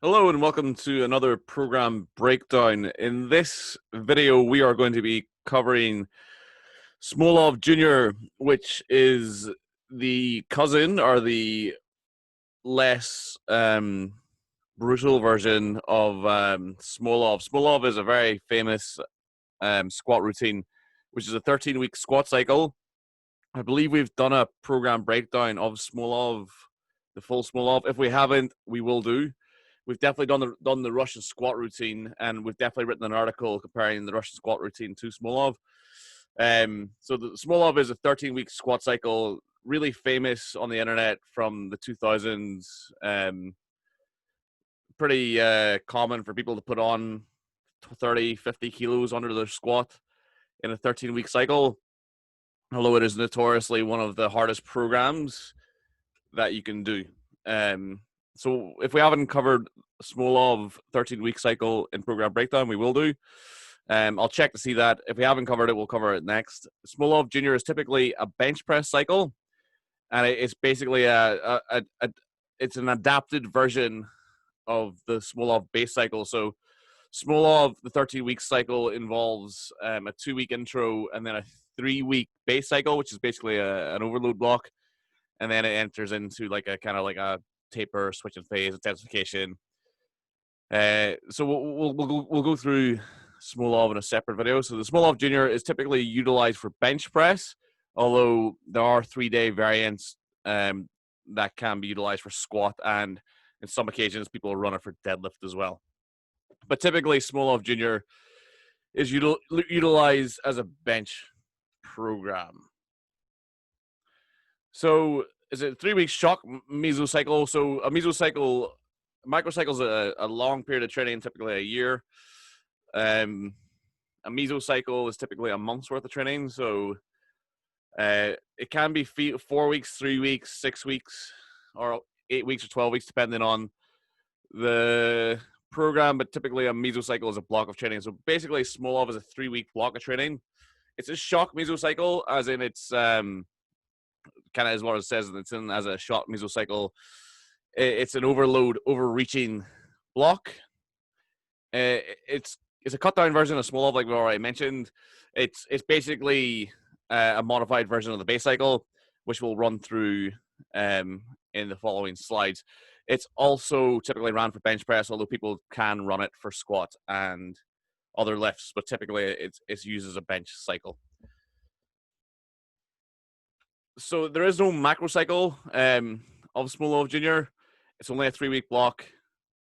Hello and welcome to another program breakdown. In this video, we are going to be covering Smolov Junior, which is the cousin or the less brutal version of Smolov. Smolov is a very famous squat routine, which is a 13-week squat cycle. I believe we've done a program breakdown of Smolov, the full Smolov. If we haven't, we will do. We've definitely done the Russian squat routine, and we've definitely written an article comparing the Russian squat routine to Smolov. So the Smolov is a 13-week squat cycle, really famous on the internet from the 2000s. Pretty common for people to put on 30, 50 kilos under their squat in a 13-week cycle, although it is notoriously one of the hardest programs that you can do. So if we haven't covered Smolov 13-week cycle in program breakdown, we will do. I'll check to see that. If we haven't covered it, we'll cover it next. Smolov Junior is typically a bench press cycle, and it's basically it's an adapted version of the Smolov base cycle. So Smolov, the 13-week cycle, involves a 2-week intro and then a 3-week base cycle, which is basically an overload block, and then it enters into like a kind of like a taper, switch and phase, intensification. So we'll go through Smolov in a separate video. So the Smolov Junior is typically utilized for bench press, although there are 3-day variants that can be utilized for squat, and in some occasions people run it for deadlift as well. But typically Smolov Junior is utilized as a bench program. So is it 3 weeks shock mesocycle? So a mesocycle, microcycle is a long period of training, typically a year. A mesocycle is typically a month's worth of training. So it can be 4 weeks, 3 weeks, 6 weeks, or 8 weeks or 12 weeks, depending on the program. But typically a mesocycle is a block of training. So basically Smolov is a 3-week block of training. It's a shock mesocycle, as in it's kind of as what it says, it's in as a shock mesocycle. It's an overload, overreaching block. It's a cut down version of Smolov, like we already mentioned. It's basically a modified version of the base cycle, which we'll run through in the following slides. It's also typically ran for bench press, although people can run it for squat and other lifts, but typically it's used as a bench cycle. So there is no macrocycle of Smolov Junior. It's only a 3-week block.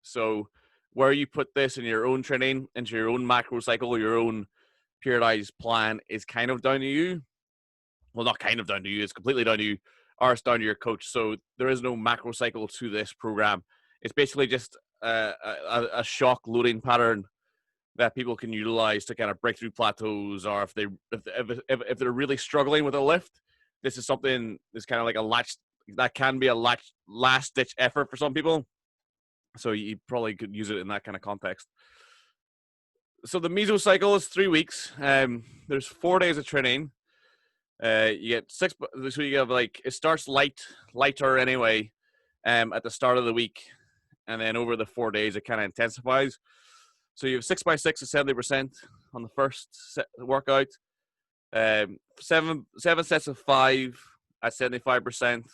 So where you put this in your own training, into your own macrocycle, your own periodized plan, is kind of down to you. Well, not kind of down to you, it's completely down to you, or it's down to your coach. So there is no macrocycle to this program. It's basically just a shock loading pattern that people can utilize to kind of break through plateaus, or if they're really struggling with a lift. This is something that's kind of like that can be a last ditch effort for some people. So you probably could use it in that kind of context. So the mesocycle is 3 weeks. There's 4 days of training. You get 6. So you have it starts lighter anyway, at the start of the week, and then over the 4 days it kind of intensifies. So you have 6x6 at 70% on the first workout. 7 sets of 5 at 75%.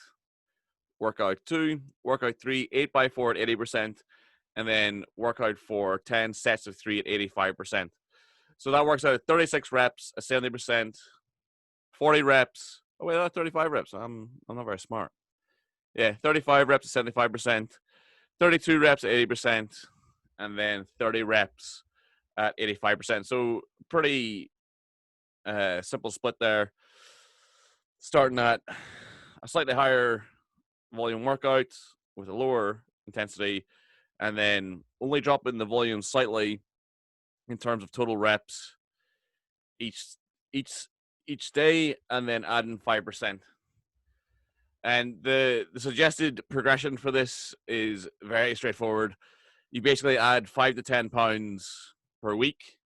Workout 2, workout 3, 8x4 at 80%, and then workout 4, 10 sets of 3 at 85%. So that works out at 36 reps at 70%, 40 reps. Oh wait, that's 35 reps. I'm not very smart. Yeah, 35 reps at 75%, 32 reps at 80%, and then 30 reps at 85%. So pretty simple split there. Starting at a slightly higher volume workout with a lower intensity, and then only dropping the volume slightly in terms of total reps each day, and then adding 5%. And the suggested progression for this is very straightforward. You basically add 5 to 10 pounds per week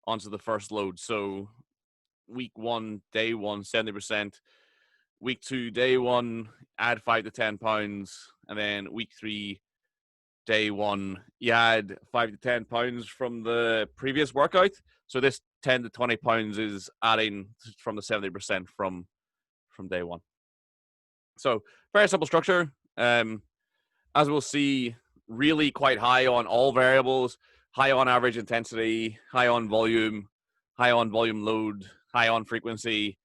onto the first load. So week 1, day 1, 70%. Week 2, day 1, add 5 to 10 pounds. And then week 3, day one, you had 5 to 10 pounds from the previous workout. So this 10 to 20 pounds is adding from the 70% from day one. So very simple structure. As we'll see, really quite high on all variables, high on average intensity, high on volume load, high on frequency,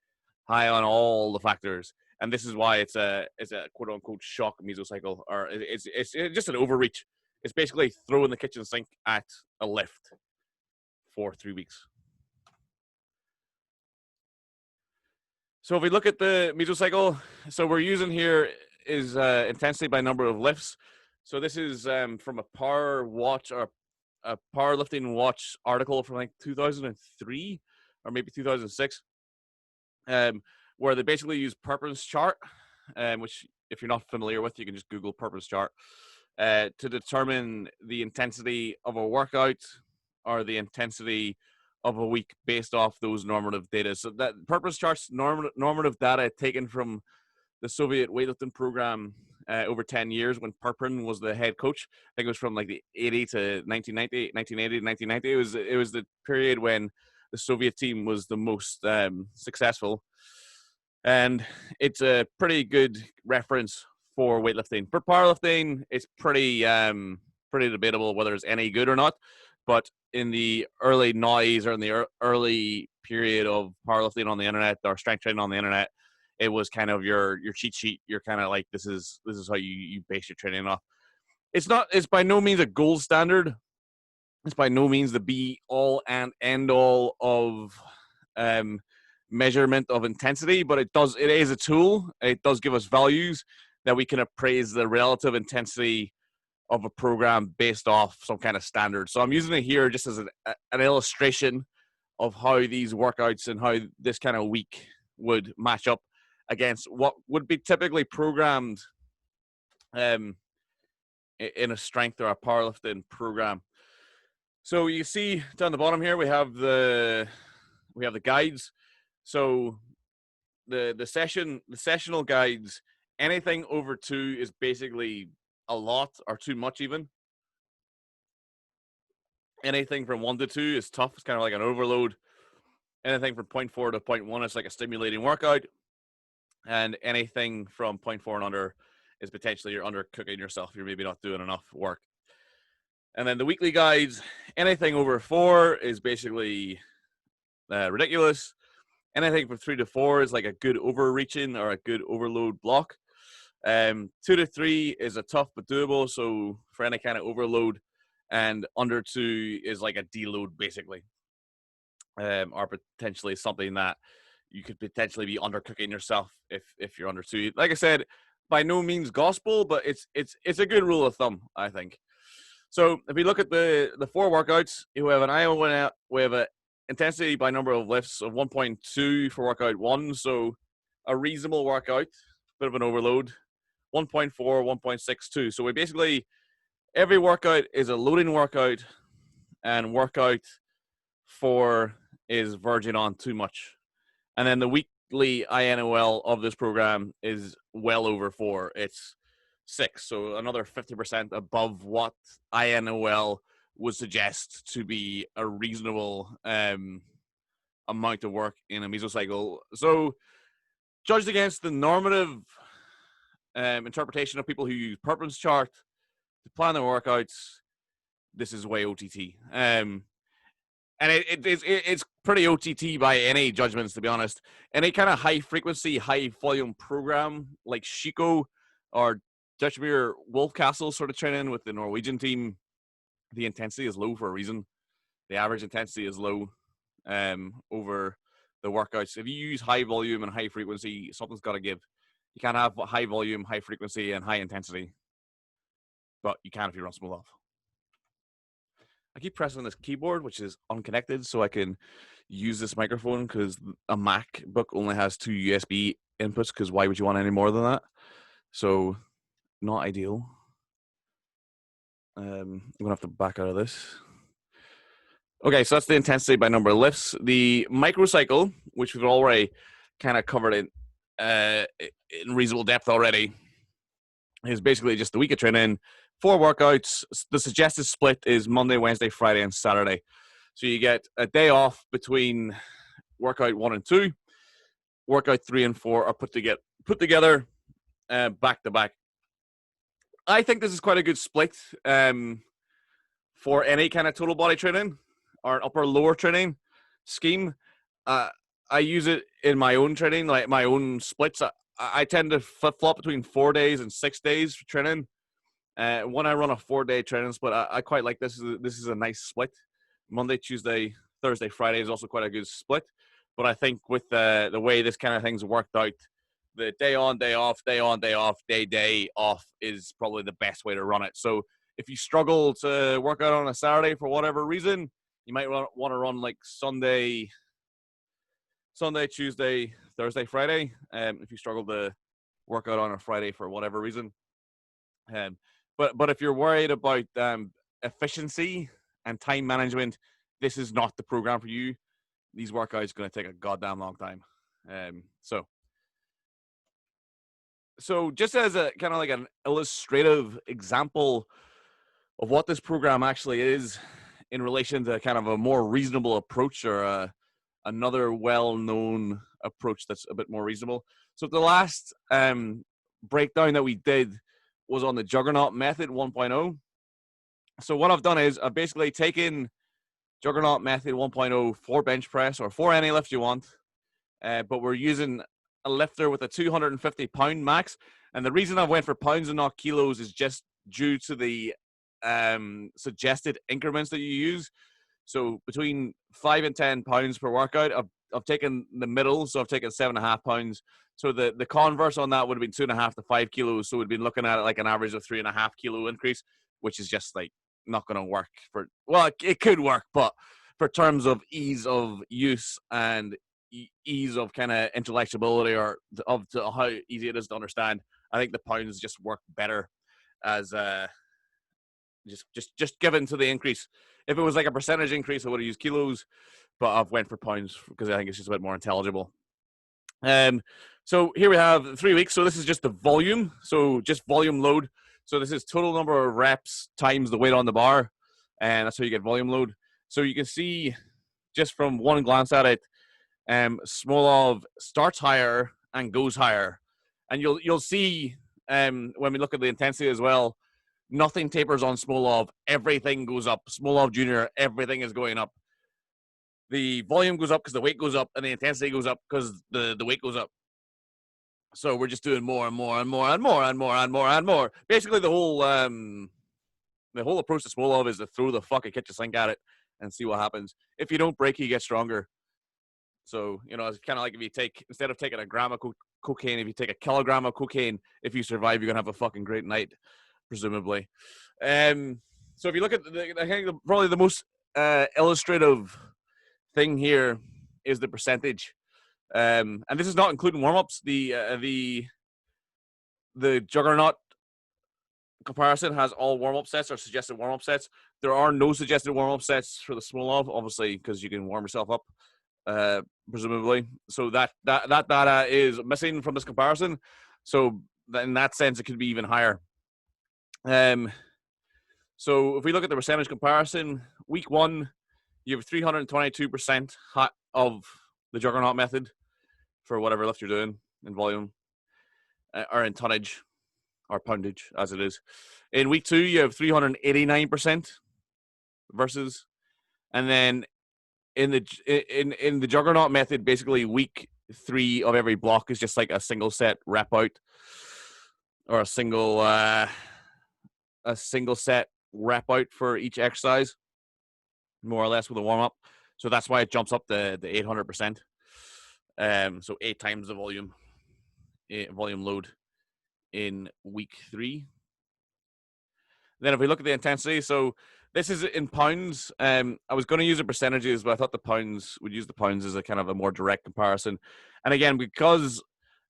high on all the factors. And this is why it's a quote unquote shock mesocycle, or it's just an overreach. It's basically throwing the kitchen sink at a lift for 3 weeks. So if we look at the mesocycle, so we're using here is intensity by number of lifts. So this is from a Power Watch or a powerlifting watch article from like 2003 or maybe 2006, where they basically use purpose chart, which if you're not familiar with, you can just Google purpose chart to determine the intensity of a workout or the intensity of a week based off those normative data. So that purpose charts normative data taken from the Soviet weightlifting program over 10 years when Parpin was the head coach. I think it was from like the 80 to 1990, 1980 to 1990. It was the period when the Soviet team was the most successful. And it's a pretty good reference for weightlifting. For powerlifting, it's pretty debatable whether it's any good or not. But in the early noise or in the early period of powerlifting on the internet or strength training on the internet, it was kind of your cheat sheet. You're kind of like, this is how you base your training off. It's by no means a gold standard. It's by no means the be all and end all of measurement of intensity, but it is a tool. It does give us values that we can appraise the relative intensity of a program based off some kind of standard. So I'm using it here just as an illustration of how these workouts and how this kind of week would match up against what would be typically programmed in a strength or a powerlifting program. So you see down the bottom here, we have the guides. So the sessional guides, anything over 2 is basically a lot or too much even. Anything from 1 to 2 is tough. It's kind of like an overload. Anything from 0.4 to 0.1 is like a stimulating workout. And anything from 0.4 and under is potentially you're undercooking yourself. You're maybe not doing enough work. And then the weekly guides, anything over 4 is basically ridiculous. Anything from 3 to 4 is like a good overreaching or a good overload block. 2 to 3 is a tough but doable, so for any kind of overload. And under 2 is like a deload, basically, or potentially something that you could potentially be undercooking yourself if you're under 2. Like I said, by no means gospel, but it's a good rule of thumb, I think. So if we look at the 4 workouts, we have an INOL, we have an intensity by number of lifts of 1.2 for workout 1, so a reasonable workout, bit of an overload. 1.4, 1.62. So we basically, every workout is a loading workout, and workout 4 is verging on too much. And then the weekly INOL of this program is well over 4. It's 6. So another 50% above what INOL would suggest to be a reasonable amount of work in a mesocycle. So judged against the normative interpretation of people who use purpose chart to plan their workouts, this is way OTT. And it's pretty OTT by any judgments, to be honest. Any kind of high frequency, high volume program like Chico or Dutchmere Wolfcastle sort of training with the Norwegian team, the intensity is low for a reason. The average intensity is low over the workouts. If you use high volume and high frequency, something's got to give. You can't have high volume, high frequency, and high intensity. But you can if you run Smolov. I keep pressing this keyboard, which is unconnected, so I can use this microphone because a MacBook only has 2 USB inputs, because why would you want any more than that? So, not ideal. I'm going to have to back out of this. Okay, so that's the intensity by number of lifts. The microcycle, which we've already kind of covered in reasonable depth already, is basically just the week of training, 4 workouts. The suggested split is Monday, Wednesday, Friday, and Saturday. So you get a day off between workout 1 and 2. Workout 3 and 4 are put together back to back. I think this is quite a good split for any kind of total body training or upper lower training scheme. I use it in my own training, like my own splits. I tend to flip flop between 4 days and 6 days for training. When I run a 4-day training split, I quite like this. This is a nice split. Monday, Tuesday, Thursday, Friday is also quite a good split. But I think with the way this kind of thing's worked out, the day on, day off, day on, day off, day off is probably the best way to run it. So if you struggle to work out on a Saturday for whatever reason, you might want to run like Sunday, Tuesday, Thursday, Friday. If you struggle to work out on a Friday for whatever reason. But if you're worried about efficiency and time management, this is not the program for you. These workouts are going to take a goddamn long time. So just as a kind of like an illustrative example of what this program actually is in relation to kind of a more reasonable approach or another well-known approach that's a bit more reasonable. So the last breakdown that we did was on the Juggernaut method 1.0. So what I've done is I've basically taken Juggernaut method 1.0 for bench press or for any lift you want, but we're using a lifter with a 250-pound max. And the reason I went for pounds and not kilos is just due to the suggested increments that you use. So between 5 and 10 pounds per workout, I've taken the middle, so I've taken 7.5 pounds. So the converse on that would have been 2.5 to 5 kilos. So we'd been looking at like an average of 3.5 kilo increase, which is just like not going to work for. Well, it could work, but for terms of ease of use and ease of kind of intellectuality or of how easy it is to understand, I think the pounds just work better as just given to the increase. If it was like a percentage increase, I would have used kilos, but I've went for pounds because I think it's just a bit more intelligible. So here we have 3 weeks. So this is just the volume. So just volume load. So this is total number of reps times the weight on the bar, and that's how you get volume load. So you can see just from one glance at it, Smolov starts higher and goes higher, and you'll see when we look at the intensity as well. Nothing tapers on Smolov. Everything goes up. Smolov Junior, everything is going up. The volume goes up because the weight goes up, and the intensity goes up because the weight goes up. So we're just doing more and more and more and more and more and more and more. Basically, the whole approach to Smolov is to throw the fucking kitchen sink at it and see what happens. If you don't break, you get stronger. So, you know, it's kind of like if you take, instead of taking a gram of cocaine, if you take a kilogram of cocaine, if you survive, you're going to have a fucking great night, presumably. So if you look at, I think probably the most illustrative thing here is the percentage. And this is not including warm-ups. The Juggernaut comparison has all warm-up sets or suggested warm-up sets. There are no suggested warm-up sets for the Smolov, obviously, because you can warm yourself up. Presumably, so that data is missing from this comparison. So in that sense, it could be even higher. So if we look at the percentage comparison, week 1, you have 322% of the Juggernaut method for whatever lift you're doing in volume or in tonnage or poundage, as it is. In week 2, you have 389% versus, and then in the Juggernaut method, basically week 3 of every block is just like a single set rep out, or a single set rep out for each exercise, more or less, with a warm up. So that's why it jumps up the 800%. So 8 times the volume load in week 3. Then if we look at the intensity, so this is in pounds. I was going to use the percentages, but I thought would use the pounds as a kind of a more direct comparison. And again, because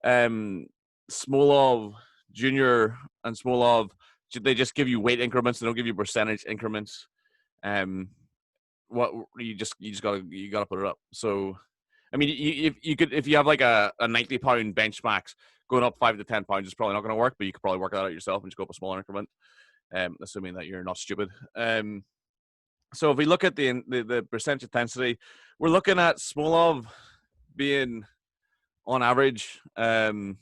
Smolov Junior and Smolov, they just give you weight increments. They don't give you percentage increments. What you gotta put it up. So, I mean, if you have like a 90-pound bench max, going up 5 to 10 pounds is probably not going to work. But you could probably work that out yourself and just go up a smaller increment. assuming that you're not stupid. So if we look at the percentage intensity, we're looking at Smolov being on average 30%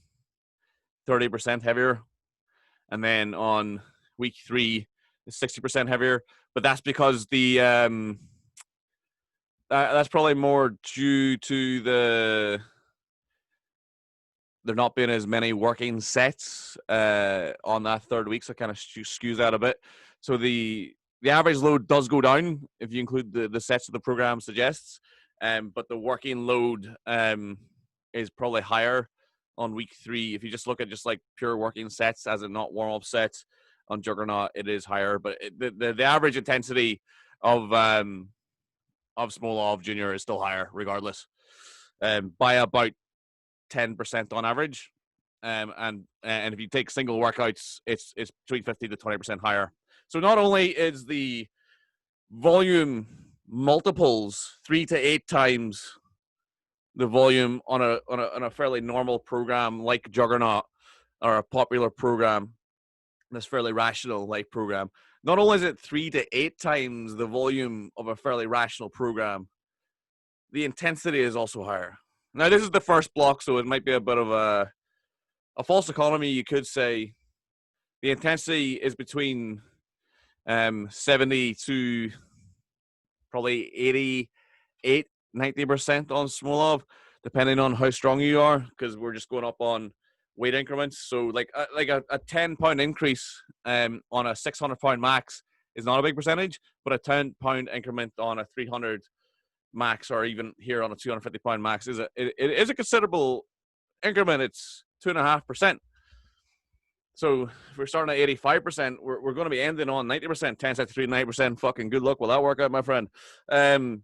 heavier, and then on week 3 it's 60% heavier. But that's because that's probably more due to there not being as many working sets on that third week, so it kind of skews that a bit. So the average load does go down if you include the sets that the program suggests, but the working load is probably higher on week 3. If you just look at just like pure working sets as in not warm-up sets on Juggernaut, it is higher, but the average intensity of Smolov Junior is still higher regardless, by about 10% on average, and if you take single workouts, it's between 50 to 20% higher. So not only is the volume multiples 3 to 8 times the volume on a fairly normal program like Juggernaut, or a popular program that's fairly rational like program. Not only is it 3 to 8 times the volume of a fairly rational program, the intensity is also higher. Now, this is the first block, so it might be a bit of a false economy, you could say. The intensity is between 70 to probably 88, 90% on Smolov, depending on how strong you are, because we're just going up on weight increments. So like a 10-pound increase on a 600-pound max is not a big percentage, but a 10-pound increment on a 300 max, or even here on a 250-pound max, it is a considerable increment. It's 2.5%. So if we're starting at 85%, we're going to be ending on 90%. 10 sets, 3 90%. Fucking good luck with that workout, my friend. But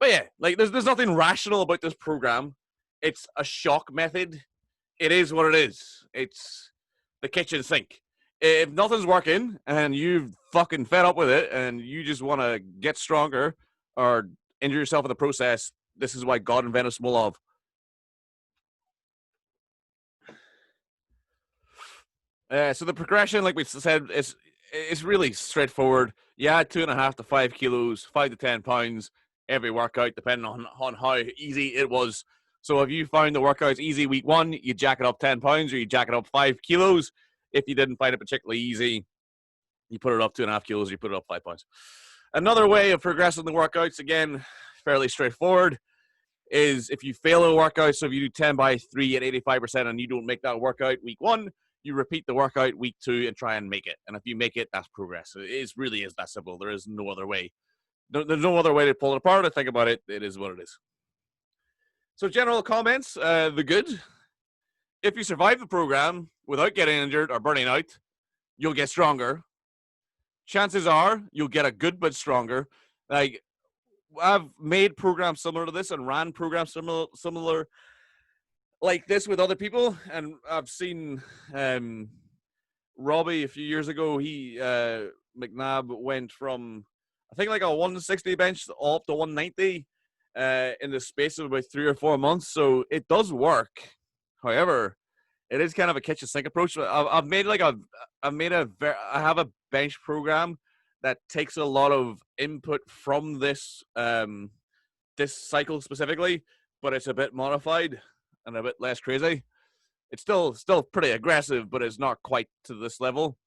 yeah, like there's nothing rational about this program. It's a shock method. It is what it is. It's the kitchen sink. If nothing's working and you've fucking fed up with it and you just want to get stronger or injure yourself in the process, this is why God invented Smolov. So the progression, like we said, is really straightforward. You add 2.5 to 5 kilos, 5 to 10 pounds every workout, depending on how easy it was. So if you found the workouts easy week 1, you jack it up 10 pounds, or you jack it up 5 kilos. If you didn't find it particularly easy, you put it up 2.5 kilos, or you put it up 5 pounds. Another way of progressing the workouts, again, fairly straightforward, is if you fail a workout, so if you do 10 by 3 at 85% and you don't make that workout week 1, you repeat the workout week 2 and try and make it. And if you make it, that's progress. It really is that simple. There is no other way. There's no other way to pull it apart. I think about it. It is what it is. So general comments, the good. If you survive the program without getting injured or burning out, you'll get stronger. Chances are you'll get a good but stronger. Like, I've made programs similar to this and ran programs similar like this with other people, and I've seen Robbie a few years ago. He McNabb went from, I think, like a 160 bench up to 190 in the space of about 3 or 4 months. So it does work. However, it is kind of a kitchen sink approach. I have a bench program that takes a lot of input from this this cycle specifically, but it's a bit modified and a bit less crazy. It's still pretty aggressive, but it's not quite to this level.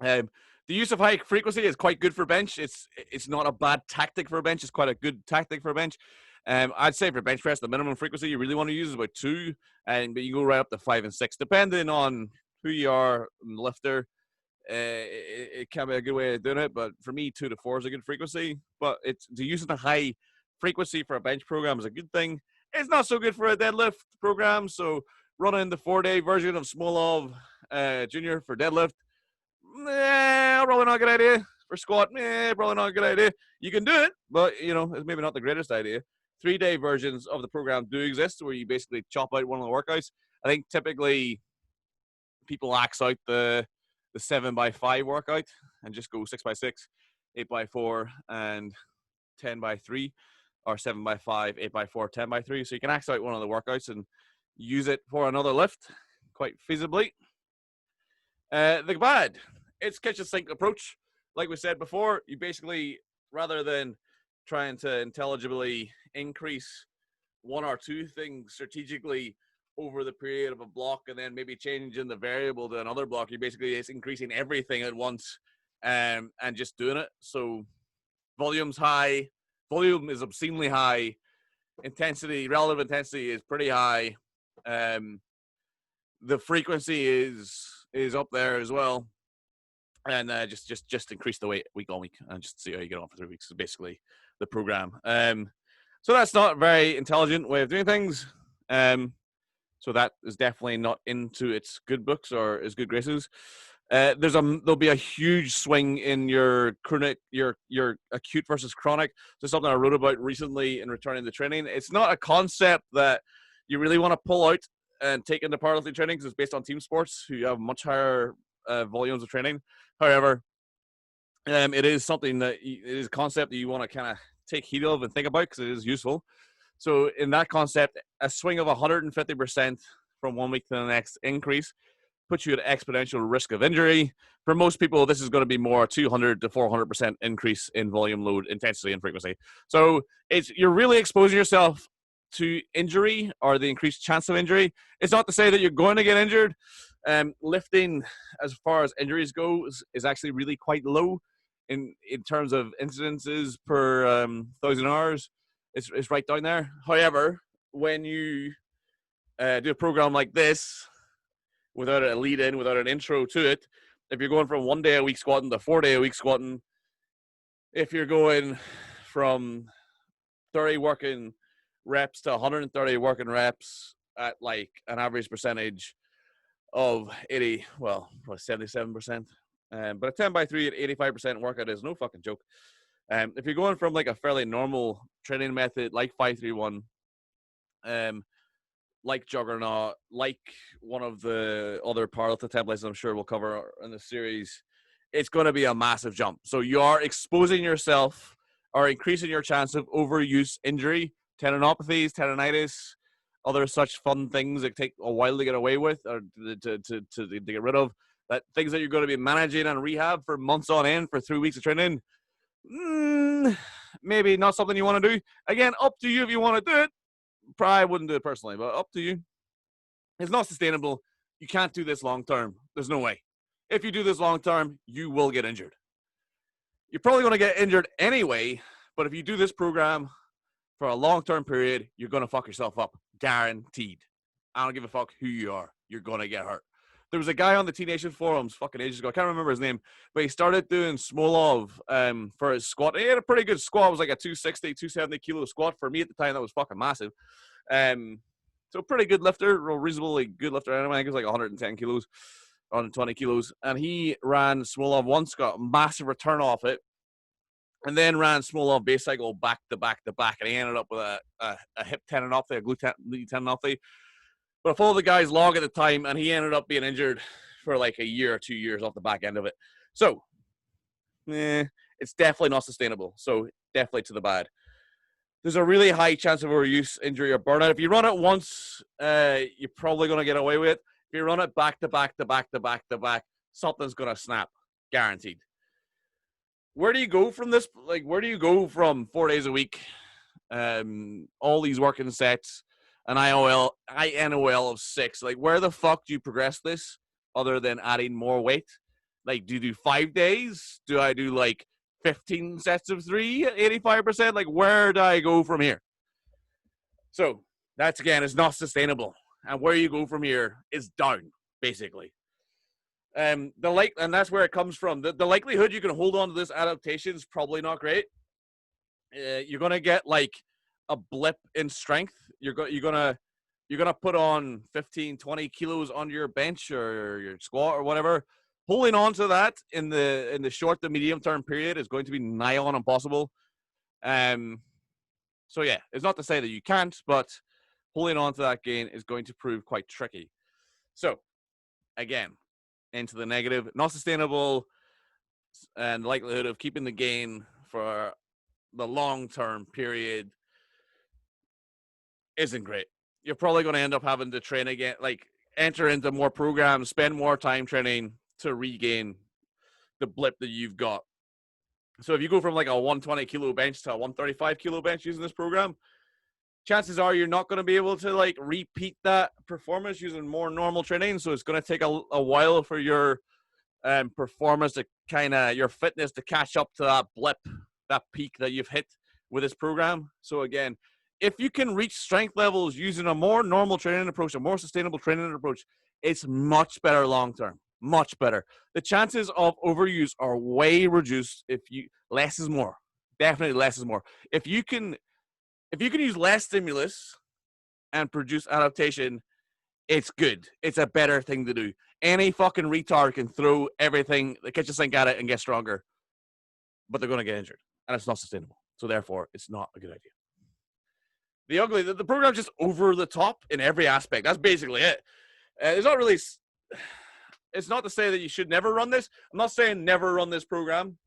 The use of high frequency is quite good for bench. It's not a bad tactic for a bench. It's quite a good tactic for a bench. I'd say for bench press, the minimum frequency you really want to use is about 2, but you go right up to 5 and 6, depending on who you are and the lifter. It can be a good way of doing it, but for me, 2 to 4 is a good frequency. But the use of the high frequency for a bench program is a good thing. It's not so good for a deadlift program. So running the 4-day version of Smolov Junior for deadlift, probably not a good idea. For squat, probably not a good idea. You can do it, but it's maybe not the greatest idea. 3-day versions of the program do exist, where you basically chop out one of the workouts. I think typically people axe out the 7x5 workout and just go 6x6, 8x4, and 10x3, or 7x5, 8x4, 10x3. So you can axe out one of the workouts and use it for another lift quite feasibly. The bad it's kitchen sink approach. Like we said before, you basically, rather than trying to intelligibly increase one or two things strategically over the period of a block and then maybe changing the variable to another block, you're basically it's increasing everything at once, and just doing it. So volume's high, volume is obscenely high, intensity, relative intensity is pretty high. The frequency is up there as well, and just increase the weight week on week and just see how you get on for 3 weeks is basically the program. So that's not a very intelligent way of doing things. So that is definitely not into its good books or its good graces. There'll be a huge swing in your chronic, your acute versus chronic. So something I wrote about recently in returning to training. It's not a concept that you really want to pull out and take into powerlifting training because it's based on team sports who have much higher volumes of training. However, it is something that it is a concept that you want to kind of take heed of and think about because it is useful. So in that concept, a swing of 150% from 1 week to the next increase puts you at exponential risk of injury. For most people, this is going to be more 200 to 400% increase in volume, load, intensity, and frequency. So you're really exposing yourself to injury or the increased chance of injury. It's not to say that you're going to get injured. Lifting, as far as injuries go, is actually really quite low in terms of incidences per 1,000 hours. It's right down there. However, when you do a program like this, without a lead in, without an intro to it, if you're going from 1 day a week squatting to 4 day a week squatting, if you're going from 30 working reps to 130 working reps at like an average percentage of 80, well, probably 77%. But a 10 by 3 at 85% workout is no fucking joke. If you're going from like a fairly normal training method like 531, like Juggernaut, like one of the other powerlifting templates I'm sure we'll cover in the series, it's going to be a massive jump. So you are exposing yourself or increasing your chance of overuse injury, tendinopathies, tendinitis, other such fun things that take a while to get away with or to get rid of. That things that you're going to be managing and rehab for months on end for 3 weeks of training. Maybe not something you want to do. Again, up to you if you want to do it. Probably wouldn't do it personally, but up to you. It's not sustainable. You can't do this long term. There's no way. If you do this long term, you will get injured. You're probably going to get injured anyway, but if you do this program for a long-term period, you're going to fuck yourself up. Guaranteed. I don't give a fuck who you are. You're going to get hurt. There was a guy on the T-Nation forums fucking ages ago. I can't remember his name, but he started doing Smolov for his squat. He had a pretty good squat. It was like a 260, 270 kilo squat. For me at the time, that was fucking massive. So pretty good lifter, reasonably good lifter. I think it was like 110 kilos, 120 kilos. And he ran Smolov once, got a massive return off it, and then ran Smolov base cycle back to back to back. And he ended up with a hip tendinopathy, a glute tendinopathy. But I followed the guy's log at the time, and he ended up being injured for like a year or 2 years off the back end of it. So, it's definitely not sustainable. So, definitely to the bad. There's a really high chance of overuse, injury, or burnout. If you run it once, you're probably going to get away with it. If you run it back to back to back to back to back, something's going to snap. Guaranteed. Where do you go from this? Like, where do you go from 4 days a week, all these working sets, an INOL of 6? Like, where the fuck do you progress this other than adding more weight? Like, do you do 5 days? Do I do like 15 sets of 3 at 85%? Like, where do I go from here? So that's, again, is not sustainable. And where you go from here is down, basically. And that's where it comes from. The likelihood you can hold on to this adaptation is probably not great. You're gonna get like a blip in strength. You're gonna put on 15, 20 kilos on your bench or your squat or whatever. Holding on to that in the short to medium term period is going to be nigh on impossible. So yeah, it's not to say that you can't, but holding on to that gain is going to prove quite tricky. So again, into the negative, not sustainable, and the likelihood of keeping the gain for the long-term period isn't great. You're probably going to end up having to train again, like enter into more programs, spend more time training to regain the blip that you've got. So if you go from like a 120 kilo bench to a 135 kilo bench using this program, chances are you're not going to be able to like repeat that performance using more normal training. So it's going to take a while for your performance to kind of, your fitness to catch up to that blip, that peak that you've hit with this program. So again, if you can reach strength levels using a more normal training approach, a more sustainable training approach, it's much better long term. Much better. The chances of overuse are way reduced if you, less is more. Definitely less is more. If you can use less stimulus and produce adaptation, it's good. It's a better thing to do. Any fucking retard can throw everything, the kitchen sink at it and get stronger, but they're going to get injured, and it's not sustainable. So therefore, it's not a good idea. The program's just over the top in every aspect. That's basically it. There's not really. It's not to say that you should never run this. I'm not saying never run this program.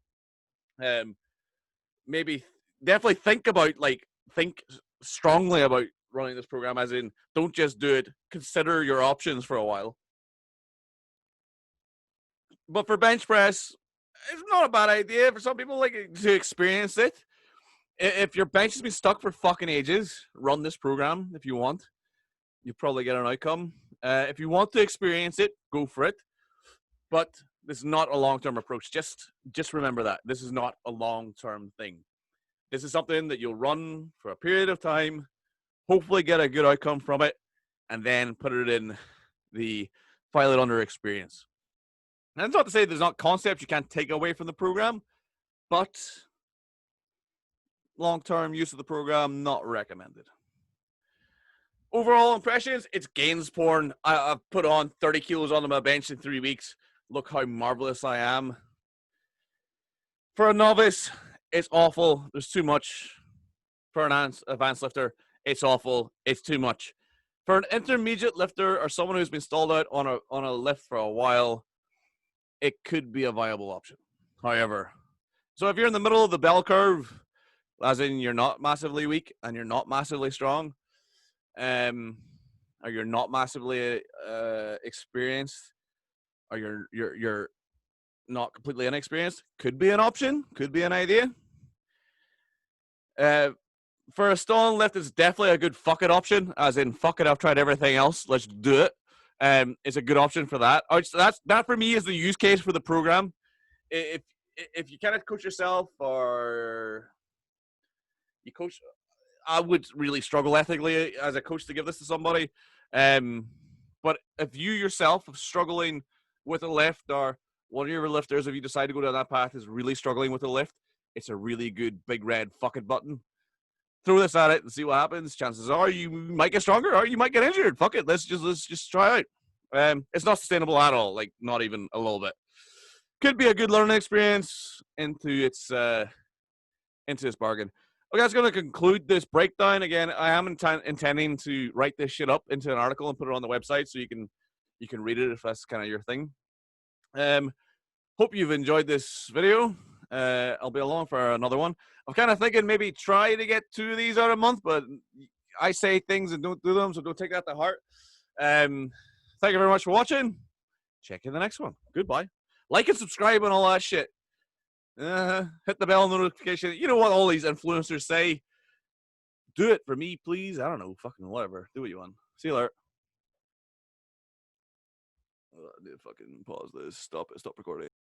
Maybe definitely think strongly about running this program, as in don't just do it. Consider your options for a while. But for bench press, it's not a bad idea for some people like to experience it. If your bench has been stuck for fucking ages, run this program if you want. You'll probably get an outcome. If you want to experience it, go for it. But this is not a long-term approach. Just remember that. This is not a long-term thing. This is something that you'll run for a period of time, hopefully get a good outcome from it, and then put it in the file it under experience. And it's not to say there's not concepts you can't take away from the program, but long-term use of the program, not recommended. Overall impressions, it's gains porn. I've put on 30 kilos onto my bench in 3 weeks. Look how marvelous I am. For a novice, it's awful. There's too much. For an advanced lifter, it's awful. It's too much. For an intermediate lifter or someone who's been stalled out on a lift for a while, it could be a viable option. However, so if you're in the middle of the bell curve, as in you're not massively weak and you're not massively strong, or you're not massively experienced, or you're not completely inexperienced, could be an option, could be an idea. For a stall lift, it's definitely a good fuck it option, as in fuck it, I've tried everything else, let's do it. It's a good option for that. That for me is the use case for the program. If you kind of coach yourself, or you coach, I would really struggle ethically as a coach to give this to somebody. But if you yourself are struggling with a lift, or one of your lifters, if you decide to go down that path, is really struggling with a lift, it's a really good big red fuck it button. Throw this at it and see what happens. Chances are you might get stronger or you might get injured. Fuck it. Let's just try out. It's not sustainable at all. Like, not even a little bit. Could be a good learning experience into its bargain. Okay, that's going to conclude this breakdown. Again, I am intending to write this shit up into an article and put it on the website so you can read it if that's kind of your thing. Hope you've enjoyed this video. I'll be along for another one. I'm kind of thinking maybe try to get 2 of these out a month, but I say things and don't do them, so don't take that to heart. Thank you very much for watching. Check in the next one. Goodbye. Like and subscribe and all that shit. Hit the bell notification. You know what all these influencers say? Do it for me, please. I don't know. Fucking whatever. Do what you want. See you later. I need to fucking pause this. Stop recording.